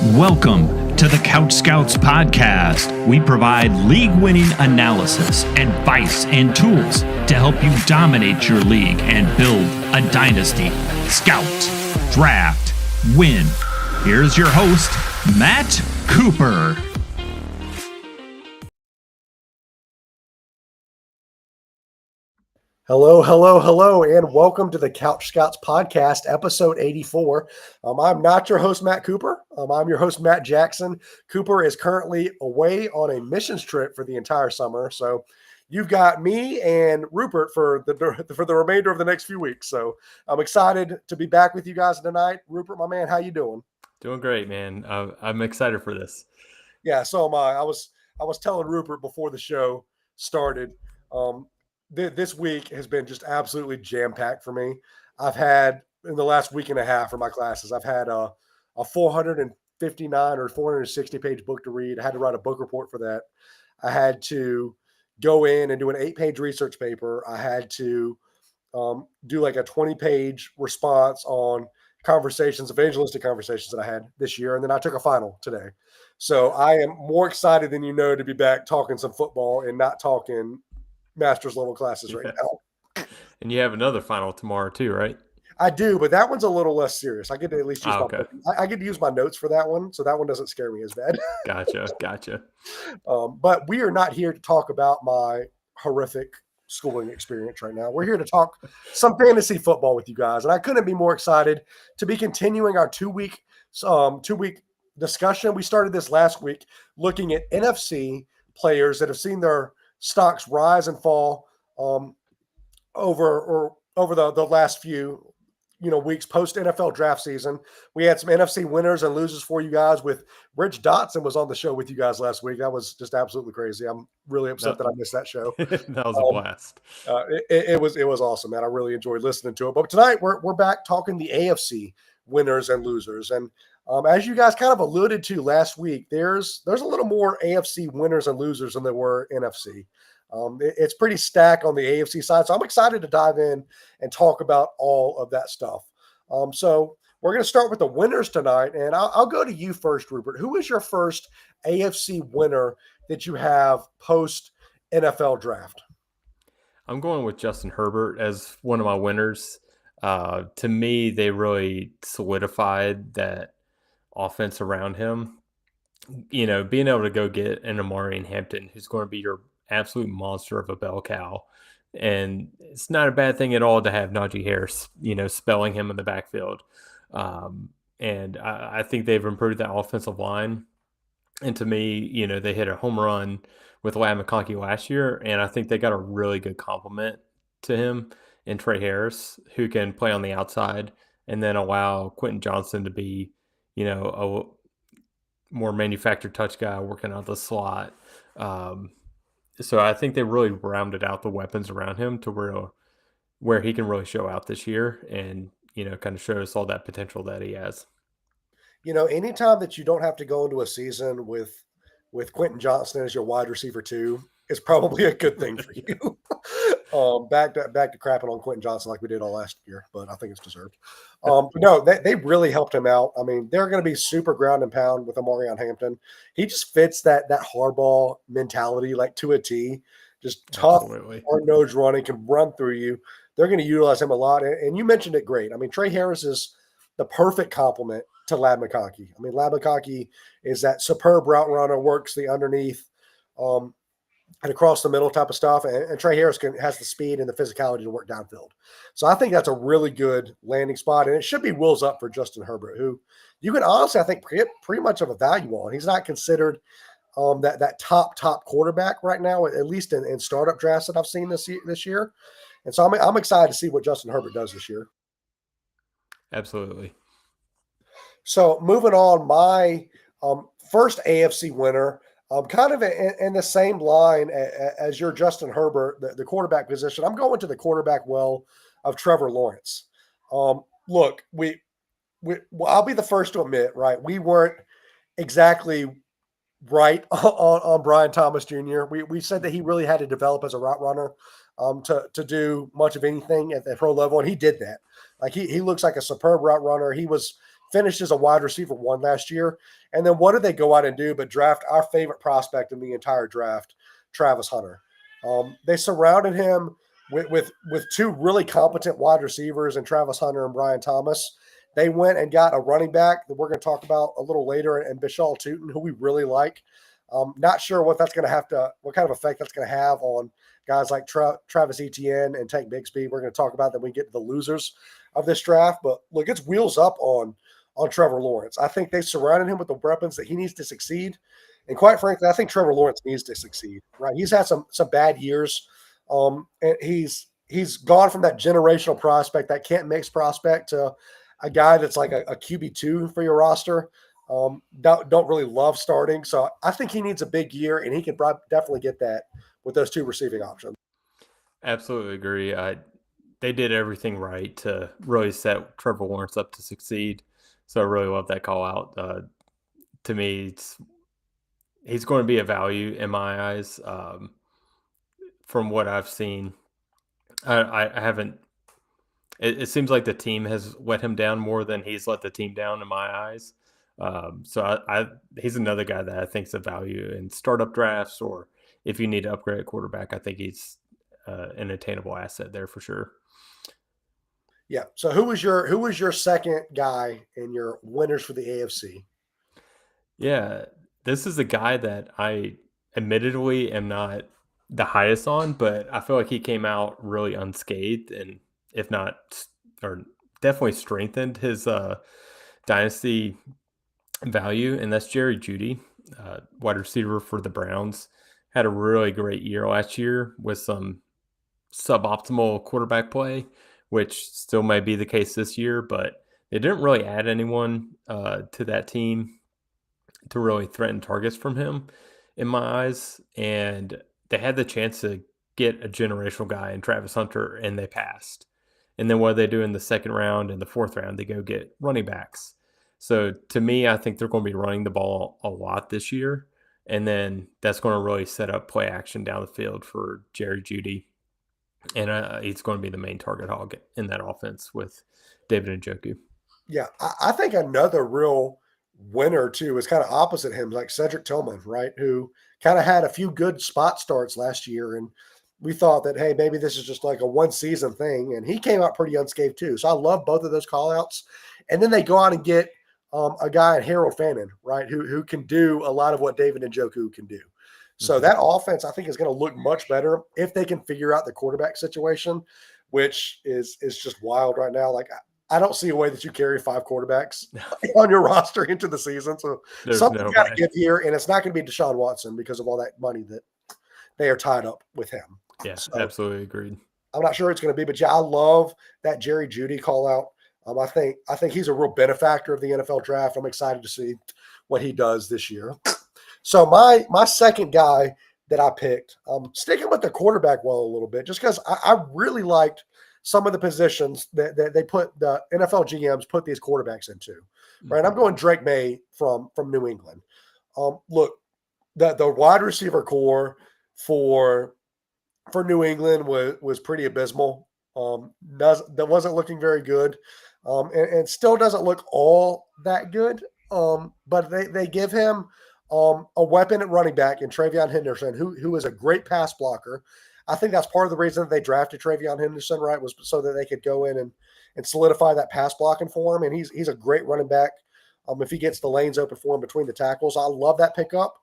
Welcome to the Couch Scouts Podcast. We provide league-winning analysis, advice, and tools to help you dominate your league and build a dynasty. Scout, draft, win. Here's your host, Matt Cooper. Hello, and welcome to the CouchScouts Podcast, episode 84. I'm not your host, Matt Cooper. I'm your host, Matt Jackson. Cooper is currently away on a missions trip for the entire summer, so you've got me and Rupert for the remainder of the next few weeks. So I'm excited to be back with you guys tonight. Rupert, my man, how you doing? Doing great, man. I'm excited for this. Yeah, so am I. I was telling Rupert before the show started. This week has been just absolutely jam-packed for me. I've had, in the last week and a half for my classes, I've had a 459 or 460-page book to read. I had to write a book report for that. I had to go in and do an 8-page research paper. I had to do like a 20-page response on evangelistic conversations that I had this year, and then I took a final today. So I am more excited than you know to be back talking some football and not talking master's level classes right now. And you have another final tomorrow too, right? I do, but that one's a little less serious. I get to at least use I get to use my notes for that one, so that one doesn't scare me as bad. Gotcha. But we are not here to talk about my horrific schooling experience right now. We're here to talk some fantasy football with you guys, and I couldn't be more excited to be continuing our two-week discussion. We started this last week looking at NFC players that have seen their stocks rise and fall over the last few weeks post NFL draft season. We had some NFC winners and losers for you guys. With Rich Dotson was on the show with you guys last week. That was just absolutely crazy. I'm really upset that I missed that show. That was a blast. It was awesome, man. I really enjoyed listening to it. But tonight we're back talking the AFC winners and losers. And as you guys kind of alluded to last week, there's a little more AFC winners and losers than there were NFC. It's pretty stacked on the AFC side, so I'm excited to dive in and talk about all of that stuff. So we're going to start with the winners tonight, and I'll go to you first, Rupert. Who is your first AFC winner that you have post NFL draft? I'm going with Justin Herbert as one of my winners. To me, they really solidified that offense around him. Being able to go get an Amari Hampton, who's going to be your absolute monster of a bell cow. And it's not a bad thing at all to have Najee Harris, spelling him in the backfield. And I think they've improved that offensive line. And to me, they hit a home run with Ladd McConkey last year, and I think they got a really good compliment to him in Trey Harris, who can play on the outside and then allow Quentin Johnson to be, a more manufactured touch guy working out the slot. So I think they really rounded out the weapons around him to where he can really show out this year and, kind of show us all that potential that he has. Anytime that you don't have to go into a season with Quentin Johnson as your wide receiver too is probably a good thing for you. Back to crapping on Quentin Johnson like we did all last year, but I think it's deserved. No, they really helped him out. I mean, they're going to be super ground and pound with Amari Hampton. He just fits that hardball mentality like to a T. Just tough, hard-nosed running, can run through you. They're going to utilize him a lot. And you mentioned it great. I mean, Trey Harris is the perfect complement to Ladd McConkey. I mean, Ladd McConkey is that superb route runner, works the underneath and across the middle type of stuff. And Trey Harris has the speed and the physicality to work downfield. So I think that's a really good landing spot. And it should be wheels up for Justin Herbert, who you can honestly, I think, get pretty much of a value on. He's not considered that top quarterback right now, at least in startup drafts that I've seen this year. And so I'm excited to see what Justin Herbert does this year. Absolutely. So moving on, my first AFC winner, kind of in the same line as your Justin Herbert, the quarterback position. I'm going to the quarterback well of Trevor Lawrence. Look, I'll be the first to admit, right? We weren't exactly right on Brian Thomas Jr. We said that he really had to develop as a route runner to do much of anything at the pro level, and he did that. Like he looks like a superb route runner. He was finished as a wide receiver 1 last year. And then what did they go out and do but draft our favorite prospect in the entire draft, Travis Hunter? They surrounded him with 2 really competent wide receivers in Travis Hunter and Brian Thomas. They went and got a running back that we're going to talk about a little later, and Bishal Tootin, who we really like. Not sure what kind of effect that's going to have on guys like Travis Etienne and Tank Bigsby. We're going to talk about that when we get to the losers of this draft. But look, it's wheels up on Trevor Lawrence. I think they surrounded him with the weapons that he needs to succeed. And quite frankly, I think Trevor Lawrence needs to succeed, right? He's had some bad years. And he's gone from that generational prospect, that can't mix prospect, to a guy that's like a QB2 for your roster. Don't really love starting. So I think he needs a big year, and he can definitely get that with those 2 receiving options. Absolutely agree. They did everything right to really set Trevor Lawrence up to succeed. So I really love that call out. To me, he's going to be a value in my eyes. From what I've seen, I haven't. It seems like the team has let him down more than he's let the team down in my eyes. So he's another guy that I think is a value in startup drafts, or if you need to upgrade a quarterback, I think he's an attainable asset there for sure. Yeah. So who was your second guy in your winners for the AFC? Yeah, this is a guy that I admittedly am not the highest on, but I feel like he came out really unscathed, and if not, or definitely strengthened his dynasty value, and that's Jerry Jeudy, wide receiver for the Browns. Had a really great year last year with some suboptimal quarterback play, which still may be the case this year, but they didn't really add anyone to that team to really threaten targets from him in my eyes. And they had the chance to get a generational guy in Travis Hunter, and they passed. And then what do they do in the second round and the fourth round? They go get running backs. So to me, I think they're going to be running the ball a lot this year. And then that's going to really set up play action down the field for Jerry Jeudy. And he's going to be the main target hog in that offense with David Njoku. Yeah, I think another real winner, too, is kind of opposite him, like Cedric Tillman, right, who kind of had a few good spot starts last year. And we thought that, hey, maybe this is just like a one-season thing. And he came out pretty unscathed, too. So I love both of those call-outs. And then they go out and get a guy, Harold Fannin, right, who can do a lot of what David Njoku can do. So that offense, I think, is going to look much better if they can figure out the quarterback situation, which is just wild right now. Like, I don't see a way that you carry 5 quarterbacks on your roster into the season. So something's got to give here, and it's not going to be Deshaun Watson because of all that money that they are tied up with him. Yeah, so, absolutely agreed. I'm not sure it's going to be, but yeah, I love that Jerry Jeudy call out. I think he's a real benefactor of the NFL draft. I'm excited to see what he does this year. So my second guy that I picked, sticking with the quarterback well a little bit, just because I really liked some of the positions that they put the NFL GMs put these quarterbacks into. Right, I'm going Drake May from New England. Look, the wide receiver core for New England was pretty abysmal. That wasn't looking very good, and still doesn't look all that good. But they give him a weapon at running back in TreVeyon Henderson, who is a great pass blocker. I think that's part of the reason that they drafted TreVeyon Henderson, right, was so that they could go in and solidify that pass blocking for him. And he's a great running back if he gets the lanes open for him between the tackles. I love that pickup.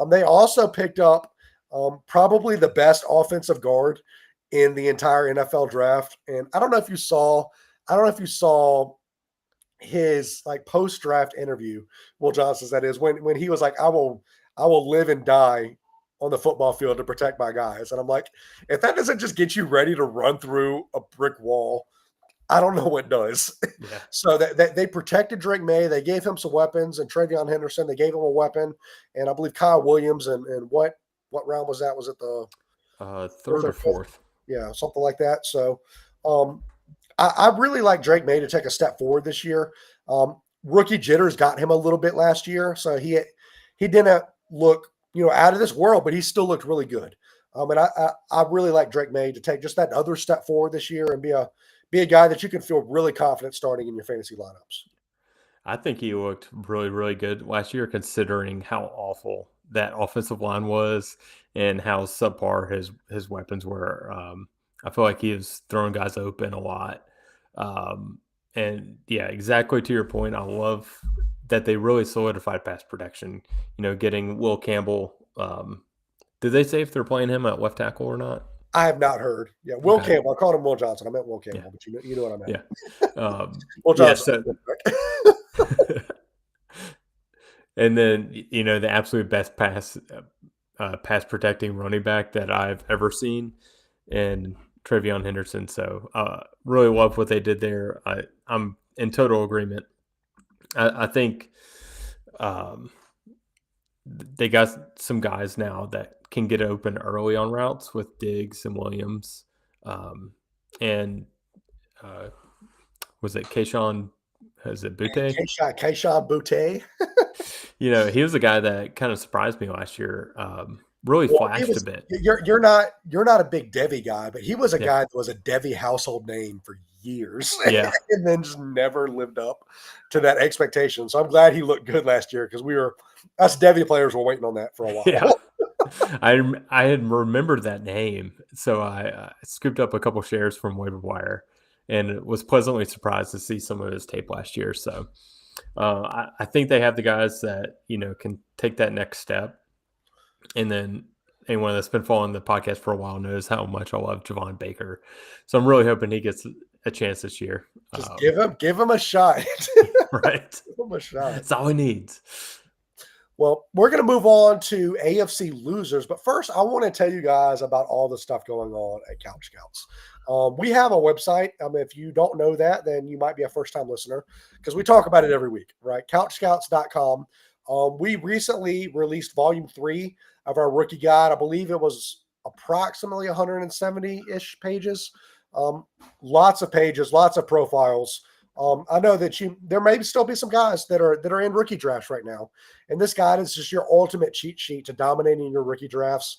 They also picked up probably the best offensive guard in the entire NFL draft. And I don't know if you saw his like post-draft interview, Will Johnson's, that is, when he was like, I will live and die on the football field to protect my guys. And I'm like, if that doesn't just get you ready to run through a brick wall, I don't know what does. Yeah. So that they protected Drake May. They gave him some weapons, and TreVeyon Henderson, they gave him a weapon. And I believe Kyle Williams and what round was that? Was it the third or fourth? Yeah, something like that. So I really like Drake May to take a step forward this year. Rookie jitters got him a little bit last year, so he didn't look out of this world, but he still looked really good. And I really like Drake May to take just that other step forward this year and be a guy that you can feel really confident starting in your fantasy lineups. I think he looked really, really good last year, considering how awful that offensive line was and how subpar his weapons were. I feel like he was throwing guys open a lot. And yeah, exactly to your point. I love that they really solidified pass protection. Getting Will Campbell. Did they say if they're playing him at left tackle or not? I have not heard. Yeah, Will Okay. Campbell. I called him Will Johnson. I meant Will Campbell, Yeah. but you know what I meant. Yeah. Will Johnson. And then the absolute best pass protecting running back that I've ever seen, and Travion Henderson. So really love what they did there. I'm in total agreement. I think they got some guys now that can get open early on routes with Diggs and Williams, and was it Keyshawn? Is it Butte? Keyshawn Butte. He was a guy that kind of surprised me last year. Really flashed a bit. You're not a big Devy guy, but he was a guy that was a Devy household name for years. Yeah. And then just never lived up to that expectation. So I'm glad he looked good last year, because us Devy players were waiting on that for a while. Yeah. I had remembered that name, so I scooped up a couple shares from waiver wire and was pleasantly surprised to see some of his tape last year. So I think they have the guys that can take that next step. And then anyone that's been following the podcast for a while knows how much I love Javon Baker. So I'm really hoping he gets a chance this year. Just give him a shot. Right. Give him a shot. That's all he needs. Well, we're going to move on to AFC losers. But first, I want to tell you guys about all the stuff going on at Couch Scouts. We have a website. If you don't know that, then you might be a first-time listener, because we talk about it every week, right? CouchScouts.com. We recently released volume 3 of our rookie guide. I believe it was approximately 170-ish pages. Lots of pages, lots of profiles. I know that there may still be some guys that are in rookie drafts right now, and this guide is just your ultimate cheat sheet to dominating your rookie drafts.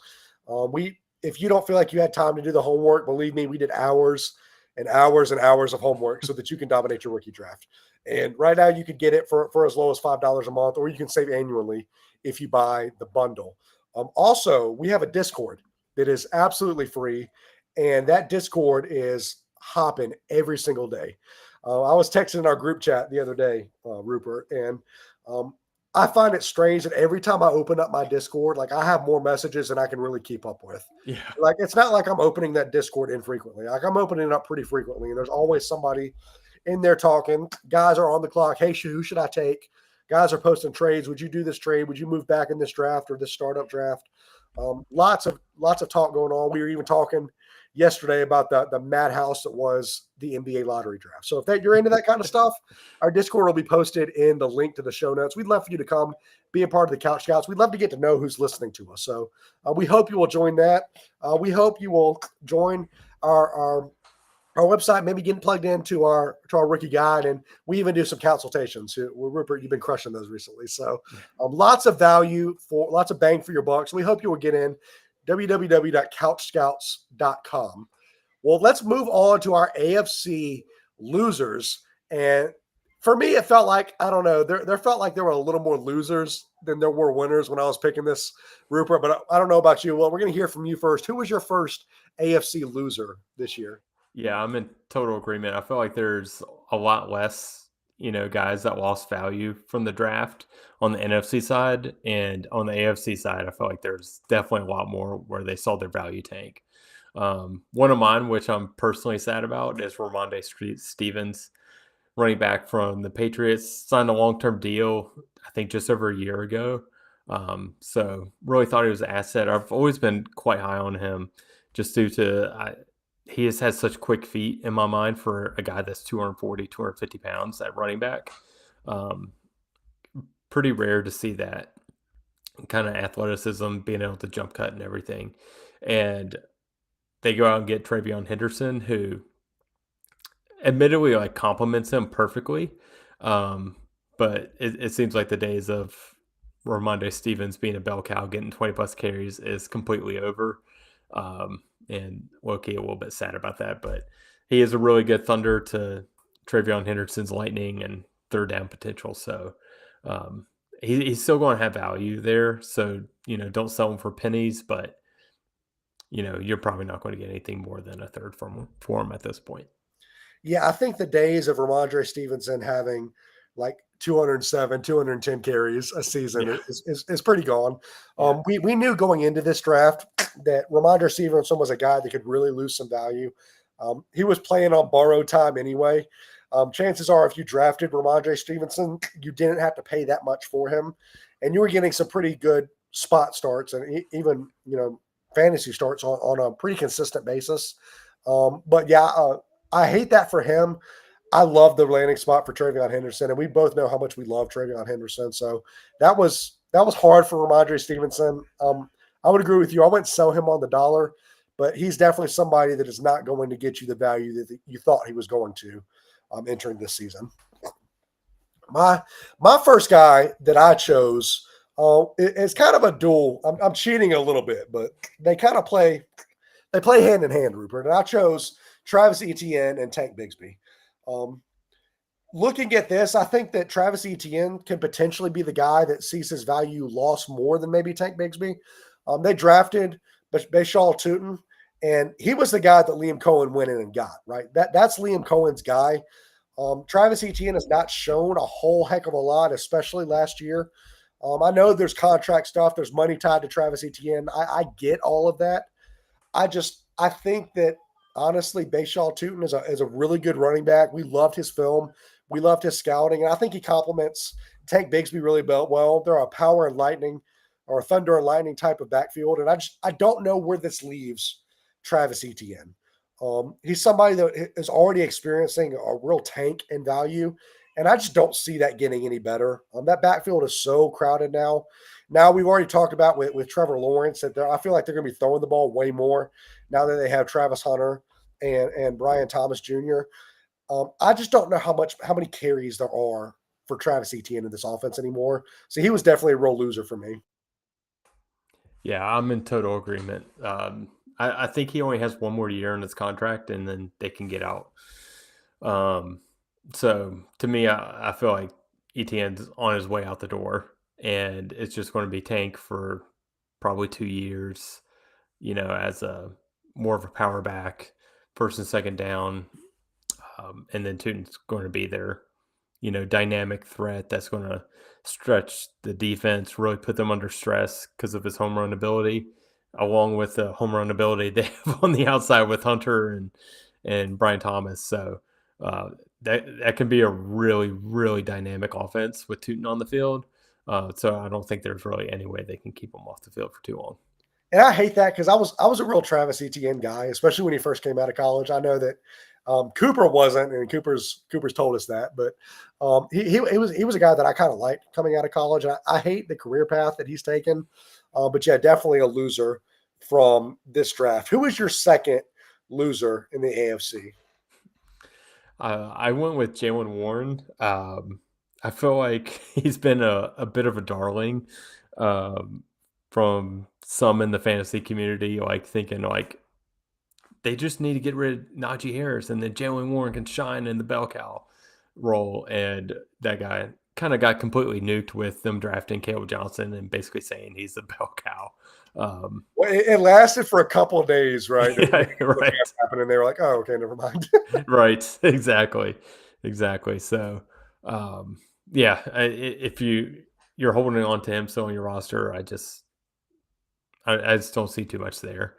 If you don't feel like you had time to do the homework, believe me, we did hours and hours and hours of homework so that you can dominate your rookie draft. And right now you could get it for as low as $5 a month, or you can save annually if you buy the bundle. Also, we have a Discord that is absolutely free, and that Discord is hopping every single day. I was texting in our group chat the other day, Rupert, and I find it strange that every time I open up my Discord, like, I have more messages than I can really keep up with. Yeah. Like, it's not like I'm opening that Discord infrequently. Like, I'm opening it up pretty frequently, and there's always somebody in there talking. Guys are on the clock. Hey, who should I take? Guys are posting trades. Would you do this trade? Would you move back in this draft or this startup draft? Lots of talk going on. We were even talking yesterday about the madhouse that was the NBA lottery draft. So if you're into that kind of stuff, our Discord will be posted in the link to the show notes. We'd love for you to come be a part of the Couch Scouts. We'd love to get to know who's listening to us. So we hope you will join that. We hope you will join our website, maybe getting plugged into our rookie guide, and we even do some consultations. Rupert, you've been crushing those recently. So lots of value, for lots of bang for your buck. So we hope you will get in. www.couchscouts.com. Well, let's move on to our AFC losers. And for me, it felt like, I don't know, there felt like there were a little more losers than there were winners when I was picking this, Rupert. But I don't know about you. Well, we're going to hear from you first. Who was your first AFC loser this year? Yeah, I'm in total agreement. I feel like there's a lot less, guys that lost value from the draft on the NFC side. And on the AFC side, I feel like there's definitely a lot more where they saw their value tank. One of mine, which I'm personally sad about, is Ramondre Stevens, running back from the Patriots, signed a long-term deal, I think just over a year ago. So really thought he was an asset. I've always been quite high on him just due to he has had such quick feet in my mind for a guy that's 240, 250 pounds at running back. Pretty rare to see that kind of athleticism, being able to jump cut and everything. And they go out and get Travion Henderson, who admittedly compliments him perfectly. But it seems like the days of Ramondre Stevens being a bell cow, getting 20 plus carries is completely over. And low-key a little bit sad about that, but he is a really good thunder to Travion Henderson's lightning, and third down potential. So he's still going to have value there. So, don't sell him for pennies, but, you're probably not going to get anything more than a third for him at this point. Yeah, I think the days of Ramondre Stevenson having like 207, 210 carries a season is pretty gone. We knew going into this draft that Ramondre Stevenson was a guy that could really lose some value. He was playing on borrowed time anyway. Chances are if you drafted Ramondre Stevenson, you didn't have to pay that much for him. And you were getting some pretty good spot starts and even, fantasy starts on a pretty consistent basis. I hate that for him. I love the landing spot for TreVeyon Henderson, and we both know how much we love TreVeyon Henderson. So that was hard for Ramondre Stevenson. I would agree with you. I wouldn't sell him on the dollar, but he's definitely somebody that is not going to get you the value that you thought he was going to entering this season. My first guy that I chose is kind of a duel. I'm cheating a little bit, but they kind of play hand in hand, Rupert. And I chose Travis Etienne and Tank Bigsby. Looking at this, I think that Travis Etienne can potentially be the guy that sees his value lost more than maybe Tank Bigsby. They drafted Bashal Tutin, and he was the guy that Liam Cohen went in and got, right? That's Liam Cohen's guy. Travis Etienne has not shown a whole heck of a lot, especially last year. I know there's contract stuff. There's money tied to Travis Etienne. I get all of that. I think that, honestly, Bashal Tutin is a really good running back. We loved his film. We loved his scouting. And I think he complements Tank Bigsby really well. They're a power and lightning or a thunder and lightning type of backfield. And I don't know where this leaves Travis Etienne. He's somebody that is already experiencing a real tank in value. And I just don't see that getting any better. That backfield is so crowded now. Now we've already talked about with Trevor Lawrence that I feel like they're going to be throwing the ball way more now that they have Travis Hunter and Brian Thomas Jr. I just don't know how many carries there are for Travis Etienne in this offense anymore. So he was definitely a real loser for me. Yeah, I'm in total agreement. I think he only has one more year in his contract, and then they can get out. So to me, I feel like Etienne's on his way out the door, and it's just going to be Tank for probably 2 years, as a more of a power back, first and second down. And then Tutin's going to be their, dynamic threat that's going to stretch the defense, really put them under stress because of his home run ability, along with the home run ability they have on the outside with Hunter and Brian Thomas. So that can be a really, really dynamic offense with Tutin on the field. So I don't think there's really any way they can keep him off the field for too long. And I hate that because I was a real Travis Etienne guy, especially when he first came out of college. I know that Cooper wasn't, and Cooper's told us that, but he was a guy that I kind of liked coming out of college. I hate the career path that he's taken, but yeah, definitely a loser from this draft. Who was your second loser in the AFC? I went with Jaylen Warren. I feel like he's been a bit of a darling from some in the fantasy community, like thinking like they just need to get rid of Najee Harris and then Jaylen Warren can shine in the bell cow role. And that guy kind of got completely nuked with them drafting Caleb Johnson and basically saying he's the bell cow. Well, it lasted for a couple of days, right? Yeah, right. And they were like, "Oh, okay, never mind." Right, exactly. So, if you're holding on to him still on your roster, I just don't see too much there.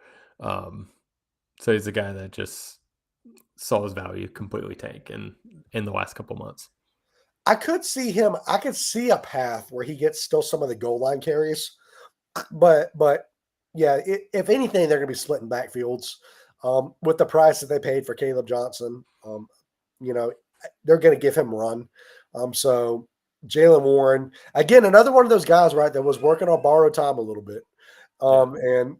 So he's a guy that just saw his value completely tank in the last couple months. I could see a path where he gets still some of the goal line carries. But yeah, if anything, they're going to be splitting backfields with the price that they paid for Caleb Johnson. They're going to give him run. So Jaylen Warren, again, another one of those guys, right, that was working on borrowed time a little bit. And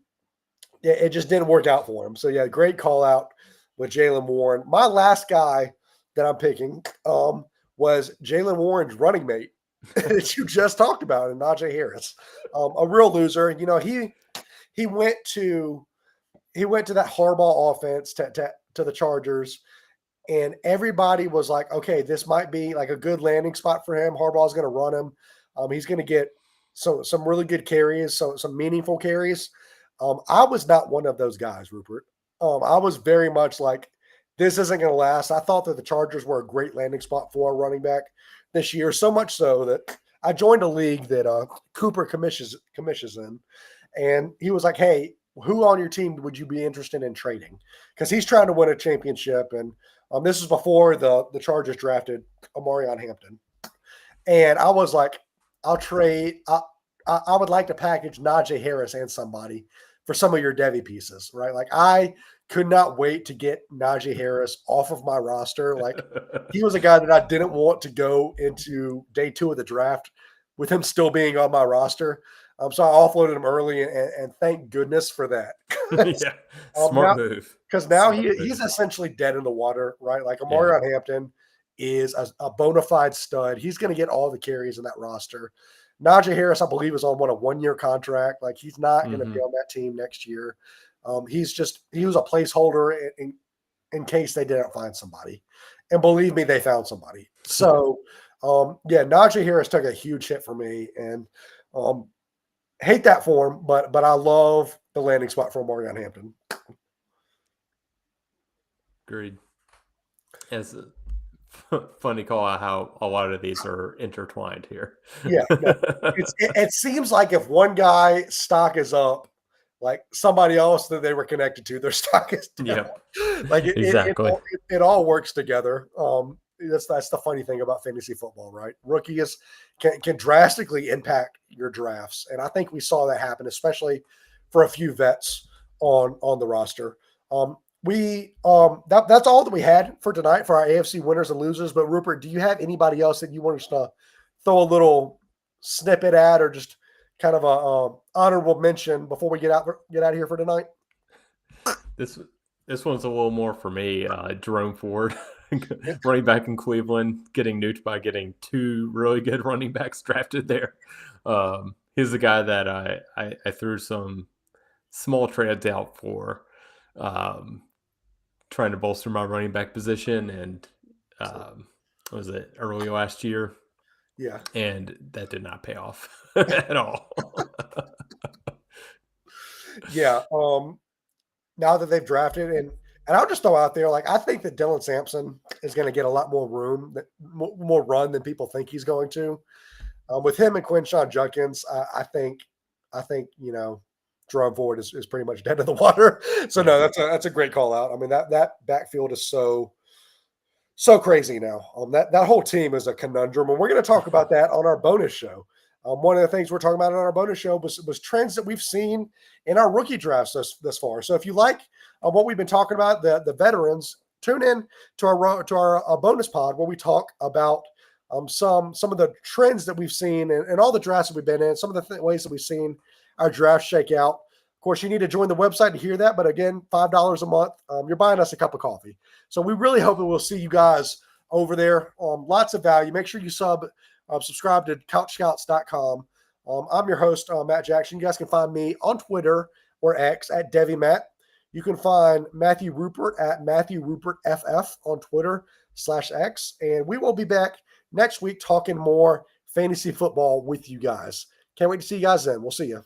it just didn't work out for him. So yeah, great call out with Jaylen Warren. My last guy that I'm picking was Jaylen Warren's running mate that you just talked about, and Najee Harris, a real loser. He went to that Harbaugh offense to the Chargers, And everybody was like, okay, this might be like a good landing spot for him. Harbaugh's going to run him. He's going to get some really good carries, some meaningful carries. I was not one of those guys, Rupert. I was very much like, this isn't going to last. I thought that the Chargers were a great landing spot for a running back this year, so much so that I joined a league that Cooper commissions in, and he was like, hey, who on your team would you be interested in trading? Because he's trying to win a championship, and this is before the Chargers drafted Omarion Hampton. And I was like, I'll trade. I would like to package Najee Harris and somebody for some of your Devy pieces, right? Like, I could not wait to get Najee Harris off of my roster. Like, he was a guy that I didn't want to go into day 2 of the draft with him still being on my roster. So I offloaded him early, and thank goodness for that. Yeah, smart move. Because now he's essentially dead in the water, right? Like, Omarion Hampton is a bona fide stud. He's going to get all the carries in that roster. Najee Harris, I believe, is on a 1-year contract. Like, he's not going to be on that team next year. He was a placeholder in case they didn't find somebody. And believe me, they found somebody. So, Najee Harris took a huge hit for me, and hate that for him, but I love the landing spot for Omarion Hampton. Agreed. It's a funny call out how a lot of these are intertwined here. Yeah. It seems like if one guy stock is up, like somebody else that they were connected to, their stock is down. Yeah. Like exactly. It all works together. That's the funny thing about fantasy football, right? Rookies can drastically impact your drafts, and I think we saw that happen, especially for a few vets on the roster. That's all that we had for tonight for our AFC winners and losers. But Rupert, do you have anybody else that you want us to throw a little snippet at, or just kind of a honorable mention before we get out of here for tonight? This one's a little more for me. Jerome Ford, running back in Cleveland, getting nuked by getting 2 really good running backs drafted there. He's the guy that I threw some small trades out for, trying to bolster my running back position, and was it early last year? Yeah, and that did not pay off at all. Yeah. Now that they've drafted, and I'll just throw out there, like, I think that Dylan Sampson is going to get a lot more more run than people think he's going to. With him and Quinshon Judkins, I think Jerome Ford is pretty much dead in the water. So no, that's a great call out. I mean, that backfield is so crazy now. That whole team is a conundrum, and we're going to talk about that on our bonus show. One of the things we're talking about on our bonus show was trends that we've seen in our rookie drafts thus far. So if you like what we've been talking about, the veterans, tune in to our bonus pod where we talk about some of the trends that we've seen and all the drafts that we've been in, some of the ways that we've seen our draft shake out. Of course, you need to join the website to hear that. But again, $5 a month, you're buying us a cup of coffee. So we really hope that we'll see you guys over there. Lots of value. Make sure you subscribe to CouchScouts.com. I'm your host, Matt Jackson. You guys can find me on Twitter or X at DevyMatt. You can find Matthew Rupert at MatthewRupertFF on Twitter/X. And we will be back next week talking more fantasy football with you guys. Can't wait to see you guys then. We'll see you.